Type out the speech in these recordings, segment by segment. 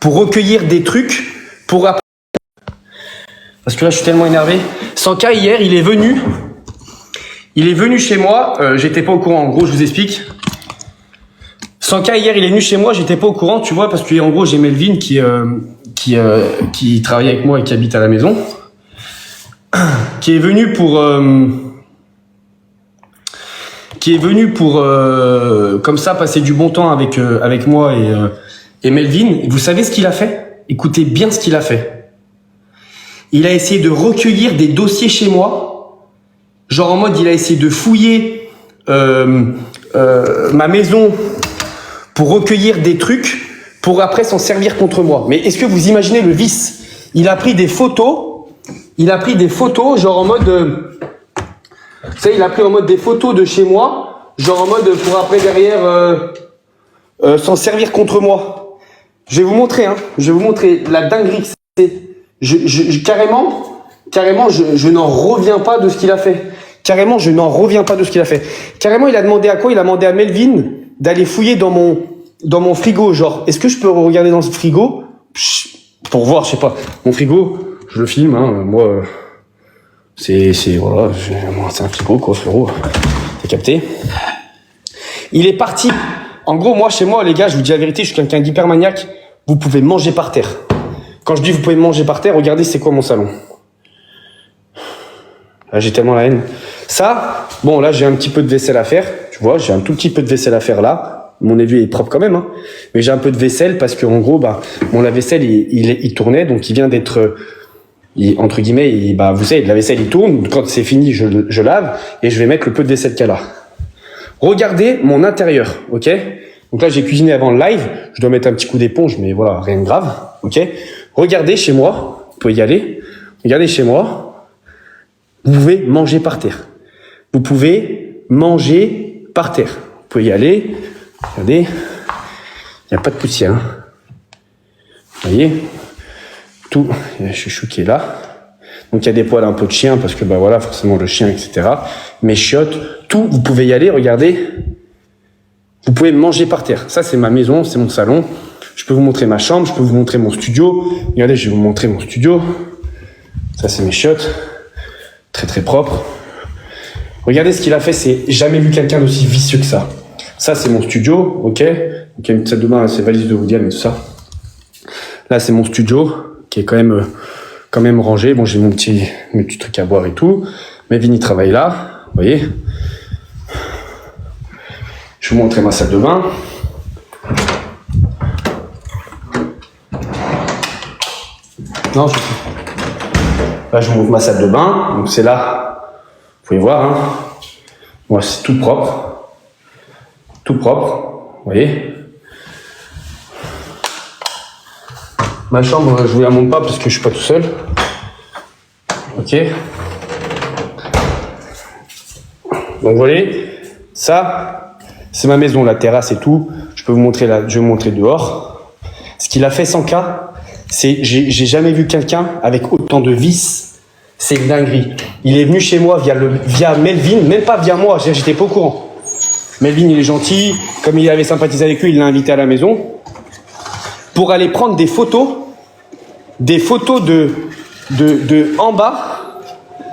pour recueillir des trucs pour après. Parce que là, je suis tellement énervé. Sanka, hier, il est venu chez moi. J'étais pas au courant. En gros, je vous explique. Sanka, hier, il est venu chez moi. J'étais pas au courant, tu vois, parce que en gros, j'ai Melvin qui travaille avec moi et qui habite à la maison, qui est venu pour comme ça passer du bon temps avec moi et Melvin. Vous savez ce qu'il a fait? Écoutez bien ce qu'il a fait. Il a essayé de recueillir des dossiers chez moi, genre en mode il a essayé de fouiller ma maison pour recueillir des trucs pour après s'en servir contre moi. Mais est-ce que vous imaginez le vice? Il a pris des photos, genre en mode, vous savez, il a pris en mode des photos de chez moi, genre en mode pour après derrière s'en servir contre moi. Je vais vous montrer, la dinguerie que c'est. Carrément, je n'en reviens pas de ce qu'il a fait. Carrément, il a demandé à quoi? Il a demandé à Melvin d'aller fouiller dans mon frigo. Genre, est-ce que je peux regarder dans ce frigo? Pour voir, je sais pas. Mon frigo, je le filme, moi, voilà, c'est un frigo, quoi, frérot. T'as capté? Il est parti. En gros, moi, chez moi, les gars, je vous dis la vérité, je suis quelqu'un d'hyper maniaque. Vous pouvez manger par terre. Quand je dis vous pouvez manger par terre, regardez c'est quoi mon salon. Là, j'ai tellement la haine. Ça, bon là j'ai un petit peu de vaisselle à faire. Tu vois, j'ai un tout petit peu de vaisselle à faire là. Mon évier est propre quand même, mais j'ai un peu de vaisselle parce que en gros, mon lave-vaisselle il tournait, donc il vient d'être entre guillemets, vous savez, la vaisselle il tourne. Quand c'est fini, je lave et je vais mettre le peu de vaisselle qu'il y a là. Regardez mon intérieur, ok? Donc là j'ai cuisiné avant le live. Je dois mettre un petit coup d'éponge, mais voilà, rien de grave, ok? Regardez chez moi, vous pouvez y aller. Regardez chez moi, vous pouvez manger par terre. Vous pouvez y aller. Regardez, il n'y a pas de poussière. Vous voyez, tout. Il y a Chouchou qui est là. Donc il y a des poils un peu de chien parce que voilà, forcément le chien, etc. Mes chiottes, tout. Vous pouvez y aller. Regardez, vous pouvez manger par terre. Ça c'est ma maison, c'est mon salon. Je peux vous montrer ma chambre, je peux vous montrer mon studio. Regardez, je vais vous montrer mon studio. Ça, c'est mes chiottes. Très, très propre. Regardez ce qu'il a fait, c'est jamais vu quelqu'un d'aussi vicieux que ça. Ça, c'est mon studio, ok? Donc, il y a une salle de bain, c'est valise de Woody Allen et tout ça. Là, c'est mon studio, qui est quand même rangé. Bon, j'ai mes petits trucs à boire et tout. Melvin, il travaille là, vous voyez? Je vais vous montrer ma salle de bain. Non, là, je vous montre ma salle de bain. Donc, c'est là. Vous pouvez voir. Moi, c'est tout propre. Tout propre. Vous voyez. Ma chambre, je vous la montre pas parce que je suis pas tout seul. Ok. Donc, vous voyez. Ça, c'est ma maison, la terrasse et tout. Je vais vous montrer dehors. Ce qu'il a fait sans cas. J'ai jamais vu quelqu'un avec autant de vices. C'est une dinguerie. Il est venu chez moi via Melvin, même pas via moi, j'étais pas au courant. Melvin, il est gentil. Comme il avait sympathisé avec lui, il l'a invité à la maison. Pour aller prendre des photos de en bas.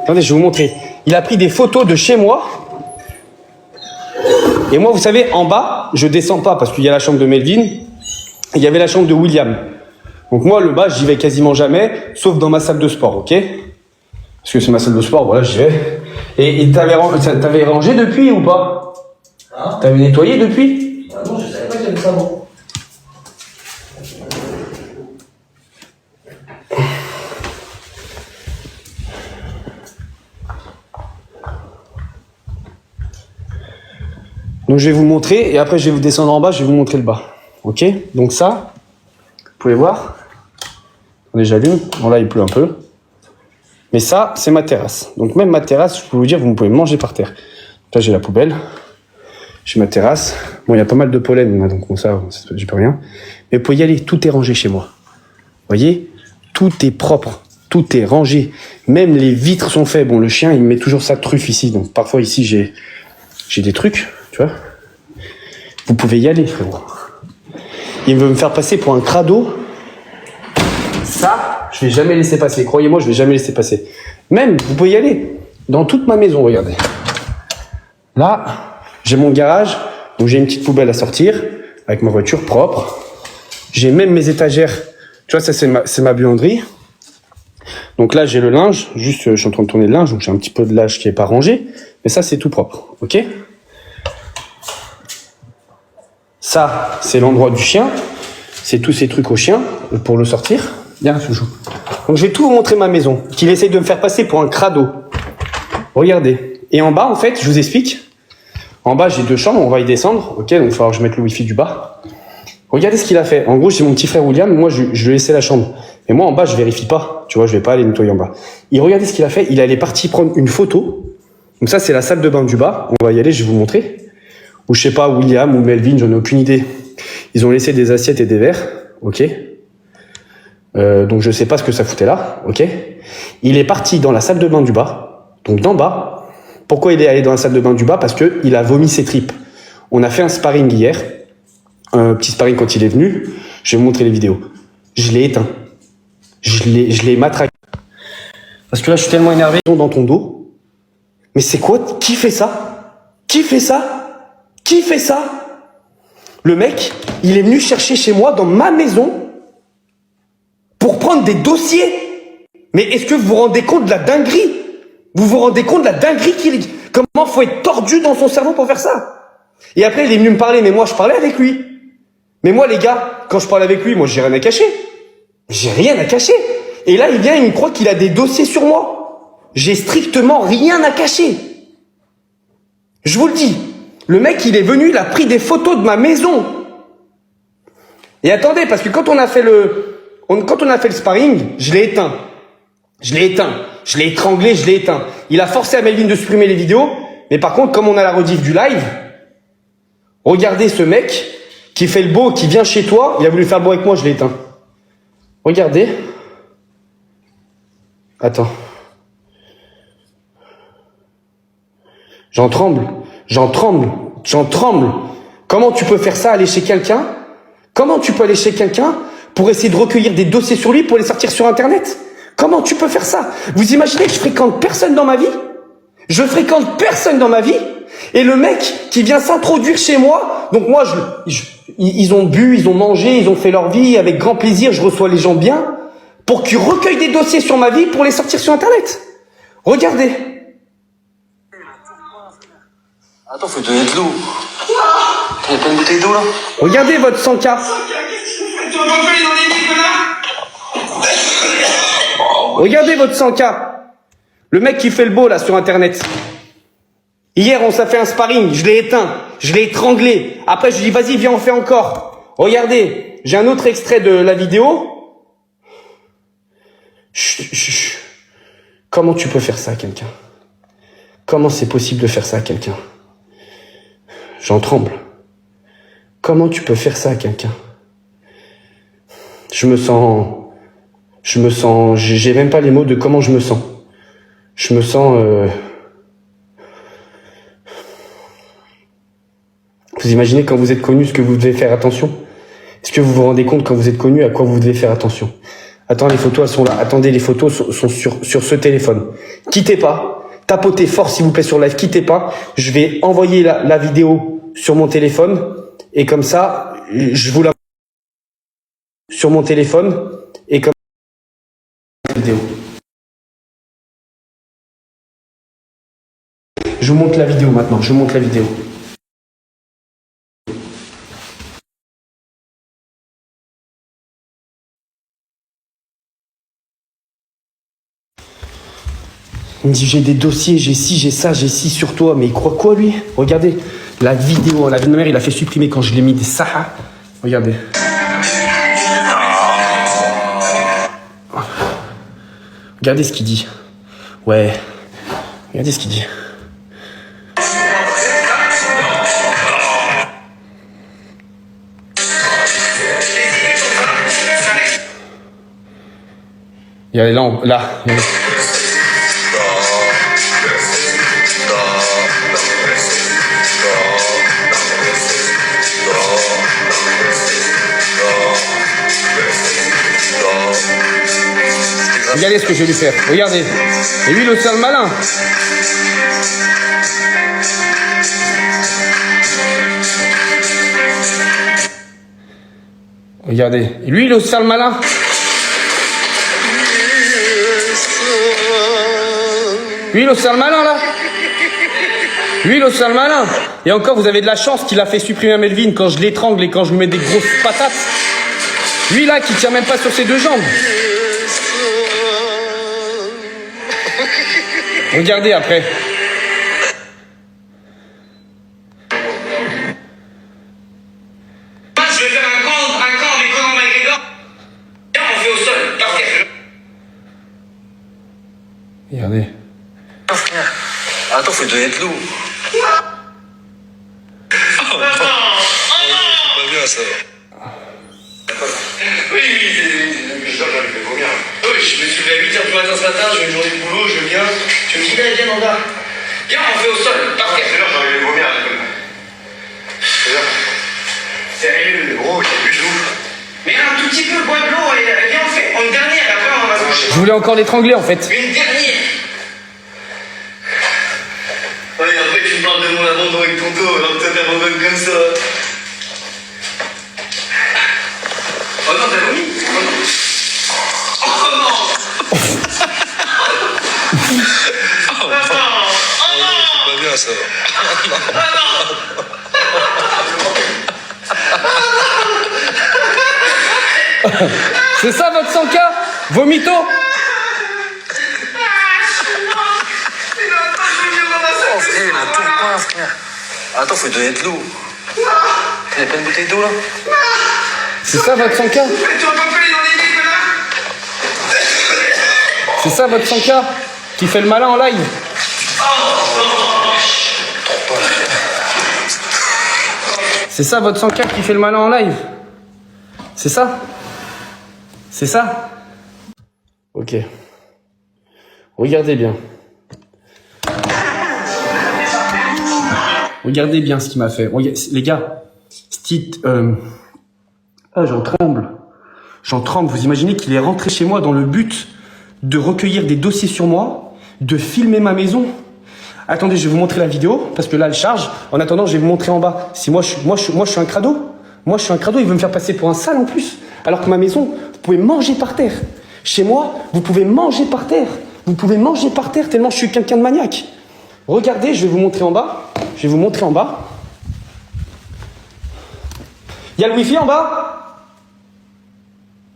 Attendez, je vais vous montrer. Il a pris des photos de chez moi. Et moi, vous savez, en bas, je descends pas parce qu'il y a la chambre de Melvin. Et il y avait la chambre de William. Donc moi, le bas, j'y vais quasiment jamais, sauf dans ma salle de sport, ok? Parce que c'est ma salle de sport, voilà, j'y vais. Et t'avais rangé depuis ou pas? T'avais nettoyé depuis? Ah non, je savais pas qu'il y avait ça avant. Donc je vais vous montrer, et après je vais vous descendre en bas, je vais vous montrer le bas. Ok? Donc ça, vous pouvez voir. Attendez, j'allume. Bon là, il pleut un peu. Mais ça, c'est ma terrasse. Donc même ma terrasse, je peux vous dire, vous pouvez manger par terre. Là, j'ai la poubelle. J'ai ma terrasse. Bon, il y a pas mal de pollen, donc ça, j'y peux rien. Mais vous pouvez y aller, tout est rangé chez moi. Vous voyez? Tout est propre. Tout est rangé. Même les vitres sont faites. Bon, le chien, il met toujours sa truffe ici. Donc parfois, ici, j'ai des trucs, tu vois. Vous pouvez y aller, frérot. Il veut me faire passer pour un crado. Ça, je vais jamais laisser passer. Croyez-moi, je vais jamais laisser passer. Même, vous pouvez y aller. Dans toute ma maison, regardez. Là, j'ai mon garage, où j'ai une petite poubelle à sortir, avec ma voiture propre. J'ai même mes étagères. Tu vois, ça, c'est ma buanderie. Donc là, j'ai le linge. Juste, je suis en train de tourner le linge, donc j'ai un petit peu de linge qui est pas rangé. Mais ça, c'est tout propre. OK? Ça, c'est l'endroit du chien. C'est tous ces trucs au chien, pour le sortir. Viens, Soujou. Donc, je vais tout vous montrer ma maison, qu'il essaye de me faire passer pour un crado. Regardez. Et en bas, en fait, je vous explique. En bas, j'ai 2 chambres, on va y descendre. OK, donc il va falloir que je mette le wifi du bas. Regardez ce qu'il a fait. En gros, j'ai mon petit frère William, moi, je lui ai laissé la chambre. Mais moi, en bas, je vérifie pas. Tu vois, je vais pas aller nettoyer en bas. Et regardez ce qu'il a fait. Il est parti prendre une photo. Donc ça, c'est la salle de bain du bas. On va y aller, je vais vous montrer. Ou je sais pas, William ou Melvin, j'en ai aucune idée. Ils ont laissé des assiettes et des verres. OK. Donc je sais pas ce que ça foutait là. OK. Il est parti dans la salle de bain du bas. Donc d'en bas. Pourquoi il est allé dans la salle de bain du bas? Parce que il a vomi ses tripes. On a fait un sparring hier. Un petit sparring quand il est venu. Je vais vous montrer les vidéos. Je l'ai éteint. Je l'ai matraqué. Parce que là, je suis tellement énervé. Dans ton dos. Mais c'est quoi? Qui fait ça? Qui fait ça? Qui fait ça? Le mec, il est venu chercher chez moi, dans ma maison, pour prendre des dossiers. Mais est-ce que vous vous rendez compte de la dinguerie? Vous vous rendez compte de la dinguerie qu'il est? Comment faut être tordu dans son cerveau pour faire ça? Et après, il est venu me parler, mais moi, je parlais avec lui. Mais moi, les gars, quand je parle avec lui, moi, j'ai rien à cacher. J'ai rien à cacher. Et là, il vient, il me croit qu'il a des dossiers sur moi. J'ai strictement rien à cacher. Je vous le dis. Le mec, il est venu, il a pris des photos de ma maison. Et attendez, parce que quand on a fait le sparring, je l'ai éteint. Je l'ai étranglé, je l'ai éteint. Il a forcé à Melvin de supprimer les vidéos. Mais par contre, comme on a la rediff du live, regardez ce mec qui fait le beau, qui vient chez toi. Il a voulu faire le beau avec moi, je l'ai éteint. Regardez. Attends. J'en tremble. Comment tu peux faire ça, aller chez quelqu'un? Comment tu peux aller chez quelqu'un pour essayer de recueillir des dossiers sur lui pour les sortir sur Internet? Comment tu peux faire ça? Vous imaginez que je fréquente personne dans ma vie? Je fréquente personne dans ma vie? Et le mec qui vient s'introduire chez moi, donc moi, ils ont bu, ils ont mangé, ils ont fait leur vie avec grand plaisir, je reçois les gens bien, pour qu'ils recueillent des dossiers sur ma vie pour les sortir sur Internet. Regardez. Attends, faut donner de l'eau. T'as pas une bouteille d'eau là? Regardez votre 100K. Regardez votre 100K. Le mec qui fait le beau là sur Internet. Hier, on s'est fait un sparring, je l'ai éteint, je l'ai étranglé. Après, je lui dis, vas-y, viens, on fait encore. Regardez, j'ai un autre extrait de la vidéo. Chut. Comment tu peux faire ça à quelqu'un? Comment c'est possible de faire ça à quelqu'un? J'en tremble. Comment tu peux faire ça à quelqu'un? Je me sens, j'ai même pas les mots de comment je me sens. Je me sens, Vous imaginez quand vous êtes connu ce que vous devez faire attention? Est-ce que vous vous rendez compte quand vous êtes connu à quoi vous devez faire attention? Attends, les photos, elles sont là. Attendez, les photos sont sur ce téléphone. Quittez pas. Tapotez fort, s'il vous plaît, sur live. Quittez pas. Je vais envoyer la vidéo sur mon téléphone. Et comme ça, je vous la sur mon téléphone. Et comme la vidéo. Je vous montre la vidéo maintenant. Je vous montre la vidéo. Il me dit j'ai des dossiers, j'ai ci, j'ai ça, j'ai ci sur toi. Mais il croit quoi lui? Regardez la vidéo, la vie de ma mère, il a fait supprimer quand je l'ai mis des Saha. Regardez. Regardez ce qu'il dit. Ouais. Regardez ce qu'il dit. Il y a les lampes là. Regardez ce que je vais lui faire. Regardez. Et lui, le sale malin. Regardez. Et lui, le sale malin. Lui, le sale malin, là. Lui, le sale malin. Et encore, vous avez de la chance qu'il a fait supprimer Melvin quand je l'étrangle et quand je lui mets des grosses patates. Lui, là, qui tient même pas sur ses deux jambes. Regardez après. Je vais faire un camp avec Conor McGregor. Viens, on fait au sol, par terre. Regardez. Oh, frère. Attends, faut donner de l'eau. Pas bien ça. Oui, c'est ça, j'avais fait combien? Oui, je me suis levé à 8h du matin ce matin, j'ai une journée de boulot, je viens. Je me dis, viens, Nanda. Viens, on fait au sol, par terre. C'est l'heure, j'arrive à vomir, c'est l'heure. Sérieux, gros, j'ai bu de l'eau. Mais un tout petit peu, bois de l'eau, et viens, on fait une dernière, après on va se coucher. Je voulais encore l'étrangler, en fait. Une dernière. Ouais, après tu me parles de mon abandon avec ton dos, alors que toi t'abandonnes comme ça. Oh non, t'as vomi? Oh non. Oh non. Oh non, c'est pas bien ça. C'est ça votre 100K? Vomito? Oh frère, il a tout le coin, frère. Attends, faut lui donner de l'eau. T'as pas une bouteille d'eau là? C'est ça votre 100K? Tu vas pas appeler dans les livres là? C'est ça votre 100K? Qui fait le malin en live? C'est ça votre 100K qui fait le malin en live? C'est ça? C'est ça? Ok. Regardez bien. Regardez bien ce qu'il m'a fait. Les gars, ah, j'en tremble. J'en tremble. Vous imaginez qu'il est rentré chez moi dans le but de recueillir des dossiers sur moi, de filmer ma maison. Attendez, je vais vous montrer la vidéo, parce que là, elle charge. En attendant, je vais vous montrer en bas. Si moi, je suis un crado. Moi, je suis un crado, il veut me faire passer pour un sale en plus. Alors que ma maison, vous pouvez manger par terre. Chez moi, vous pouvez manger par terre. Vous pouvez manger par terre tellement je suis quelqu'un de maniaque. Regardez, je vais vous montrer en bas. Je vais vous montrer en bas. Il y a le wifi en bas?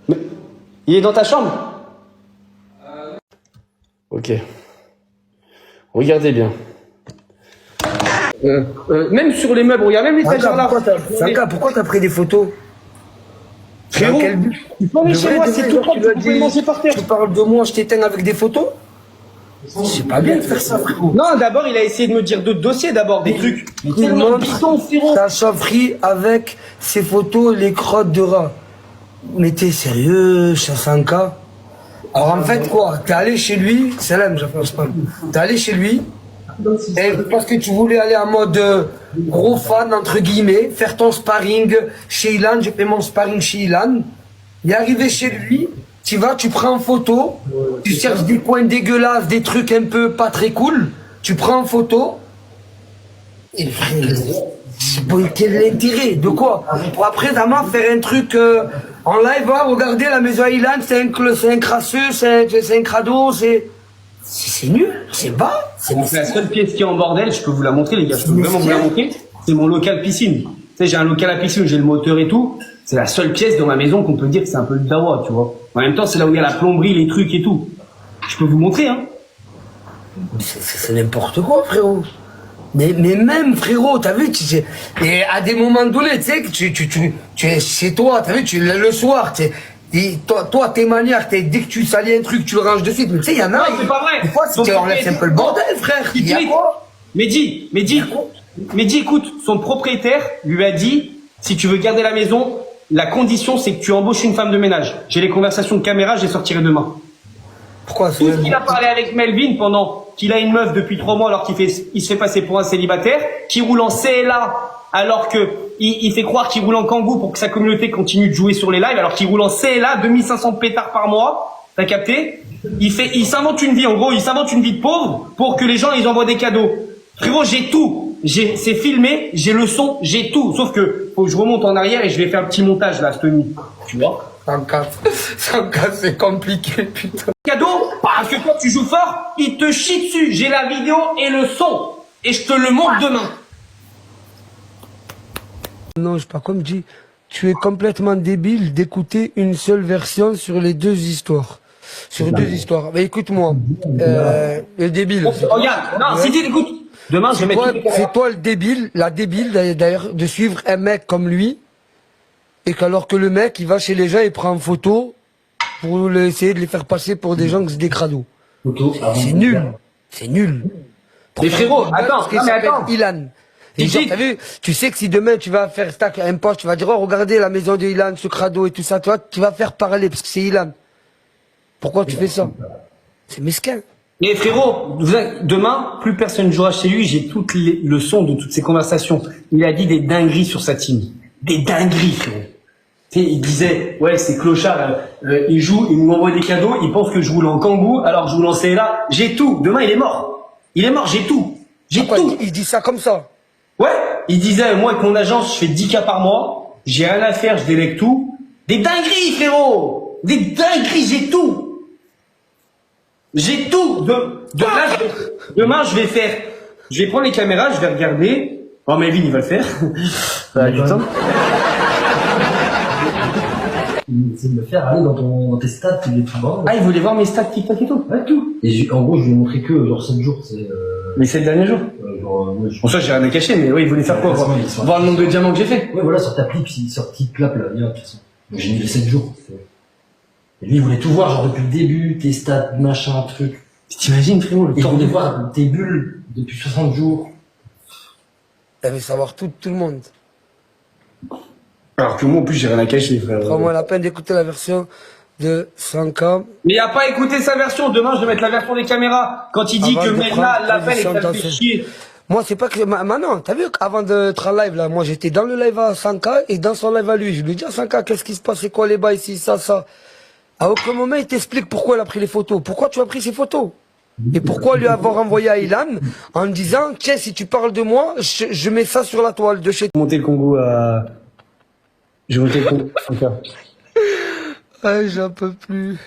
Mais, il est dans ta chambre? Ok. Regardez bien. Même sur les meubles, regarde, même les étagères là. Pourquoi t'as pris des photos? Frérot, tu peux aller chez moi, c'est tout propre, tu peux manger par terre. Tu parles de moi, je t'éteins avec des photos? C'est pas bien de faire ça, frérot. Non, d'abord, il a essayé de me dire d'autres dossiers, d'abord, des trucs. Tout le monde, ta chaufferie avec ses photos, les crottes de rats. Mais t'es sérieux, Chassanka? Alors en fait, quoi? T'es allé chez lui, Salam, j'appelle pas. T'es allé chez lui, et parce que tu voulais aller en mode gros fan, entre guillemets, faire ton sparring chez Ilan, j'ai fait mon sparring chez Ilan. Il est arrivé chez lui, tu vas, tu prends en photo, tu cherches des coins dégueulasses, des trucs un peu pas très cool, tu prends en photo, et bon, quel est l'intérêt? De quoi? Pour après, vraiment, faire un truc en live, hein, regardez la maison à Ilan, c'est un crasseux, c'est un crado, c'est nul, c'est bas. C'est la seule pièce qui est en bordel, je peux vous la montrer les gars, je peux vraiment vous la montrer. C'est mon local piscine. Tu sais, j'ai un local à piscine, j'ai le moteur et tout. C'est la seule pièce dans ma maison qu'on peut dire que c'est un peu le dawa, tu vois. En même temps, c'est là où il y a la plomberie, les trucs et tout. Je peux vous montrer, hein. C'est n'importe quoi, frérot. Mais même, frérot, t'as vu, et à des moments donnés, tu sais, que tu es chez toi, t'as vu, le soir, toi, t'es maniaque, dès que tu salis un truc, tu le ranges de suite. Mais tu sais, il y en a. Non, c'est pas vrai. Des fois, si tu enlèves un peu le bordel, frère. Il y a quoi? Mehdi, écoute, son propriétaire lui a dit, si tu veux garder la maison, la condition, c'est que tu embauches une femme de ménage. J'ai les conversations de caméra, je les sortirai demain. Pourquoi? Tout ce qu'il a parlé avec Melvin pendant qu'il a une meuf depuis 3 mois alors il se fait passer pour un célibataire, qui roule en CLA alors que il fait croire qu'il roule en Kangoo pour que sa communauté continue de jouer sur les lives alors qu'il roule en CLA, 2500 pétards par mois. T'as capté? Il s'invente une vie, en gros, il s'invente une vie de pauvre pour que les gens, ils envoient des cadeaux. Frérot, j'ai tout. C'est filmé, j'ai le son, j'ai tout. Sauf que, faut que je remonte en arrière et je vais faire un petit montage, là, cette nuit. Tu vois? 104, c'est compliqué, putain. Cadeau, parce que quand tu joues fort, il te chie dessus. J'ai la vidéo et le son. Et je te le montre demain. Non, je sais pas, comme dit, tu es complètement débile d'écouter une seule version sur les deux histoires. Sur deux histoires. Mais écoute-moi, le débile. Regarde, non, si tu écoutes, demain je vais mettre. C'est toi le débile, la débile d'ailleurs, de suivre un mec comme lui, et qu'alors que le mec, il va chez les gens, il prend en photo pour essayer de les faire passer pour des gens qui se des crados. C'est nul. C'est nul. Mais frérot, attends, Il s'appelle Ilan. Et genre, Dis- t'as vu, tu sais que si demain tu vas faire stack un poste, tu vas dire, oh, regardez la maison de Ilan, ce crado et tout ça, toi, tu vas faire parler parce que c'est Ilan. Pourquoi tu fais ça? C'est mesquin. Et frérot, demain, plus personne ne jouera chez lui, j'ai toutes les leçons de toutes ces conversations. Il a dit des dingueries sur sa team. Des dingueries, frérot. Tu sais, il disait, ouais, c'est clochard, il joue, il m'envoie des cadeaux, il pense que je roule en kangou, alors que je roule en CLA. J'ai tout. Demain, il est mort. Il est mort, j'ai tout. J'ai Pourquoi tout. il dit ça comme ça? Ouais, il disait, moi, avec mon agence, je fais 10K par mois, j'ai rien à faire, je délègue tout. Des dingueries, frérot! Des dingueries, j'ai tout! J'ai tout! Demain, je vais prendre les caméras, je vais regarder. Oh, Melvin, il va le faire. Ça a du temps. C'est de me faire aller dans tes stats et tout bas. Ah, il voulait voir mes stats TikTok et tout? Ouais, tout. Et en gros, je lui ai montré que genre 7 jours, c'est Les 7 derniers jours? ouais, Bon, ça, j'ai rien à cacher, mais oui, il voulait faire quoi? Voir le nombre de diamants que j'ai fait. ouais, voilà, sur ta clip, sur petite clap, là, viens, de toute façon. Donc, j'ai mis les 7 jours. Et lui, il voulait tout voir, genre depuis le début, tes stats, machin, truc. T'imagines, frérot, le Et il temps voulait de voir tes bulles depuis 60 jours. Elle veut savoir tout le monde. Alors que moi, en plus, j'ai rien à cacher, frère. Prends-moi la peine d'écouter la version de 100K. Mais il a pas écouté sa version. Demain, je vais mettre la version des caméras. Quand il dit Avant que de maintenant, prendre l'appel et que ça position le fait dans ce- chier. Moi, c'est pas que... Maintenant, t'as vu qu'avant d'être en live, là, moi, j'étais dans le live à 100K et dans son live à lui. Je lui dis à 100K, qu'est-ce qui se passe, c'est quoi les bails ici, ça. À aucun moment, il t'explique pourquoi il a pris les photos. Pourquoi tu as pris ces photos? Et pourquoi lui avoir envoyé à Ilan en disant, tiens, si tu parles de moi, je mets ça sur la toile de chez toi. Monter le Congo à... J'ai monté le Congo à 100K. Ah, j'en peux plus.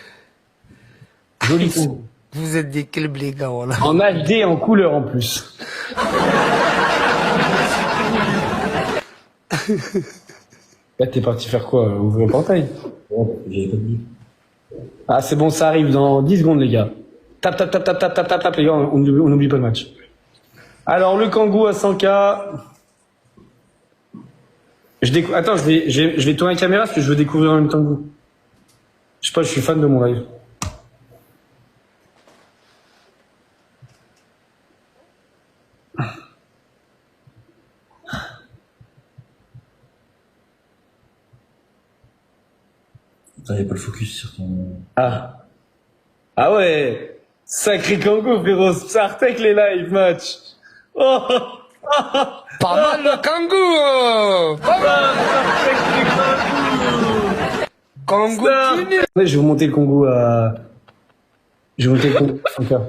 Joli Congo. Vous êtes des clubs, les gars, voilà. En HD, en couleur en plus. Là, t'es parti faire quoi? Ouvrir le portail? Ouais, j'avais pas de bulles. Ah, c'est bon, ça arrive dans 10 secondes, les gars. Tap, les gars, on n'oublie pas le match. Alors, le Kangoo à 100K. Attends, je vais tourner la caméra parce que je veux découvrir en même temps que vous. Je sais pas, je suis fan de mon live. T'avais pas le focus sur ton... Ah. Ah ouais. Sacré Kangoo, frérot. Sartek les live match. Oh. Pas mal le Kangoo, pas mal. Kangoo, Je vais vous monter le Congo à... Je vais monter le Congo à 100K.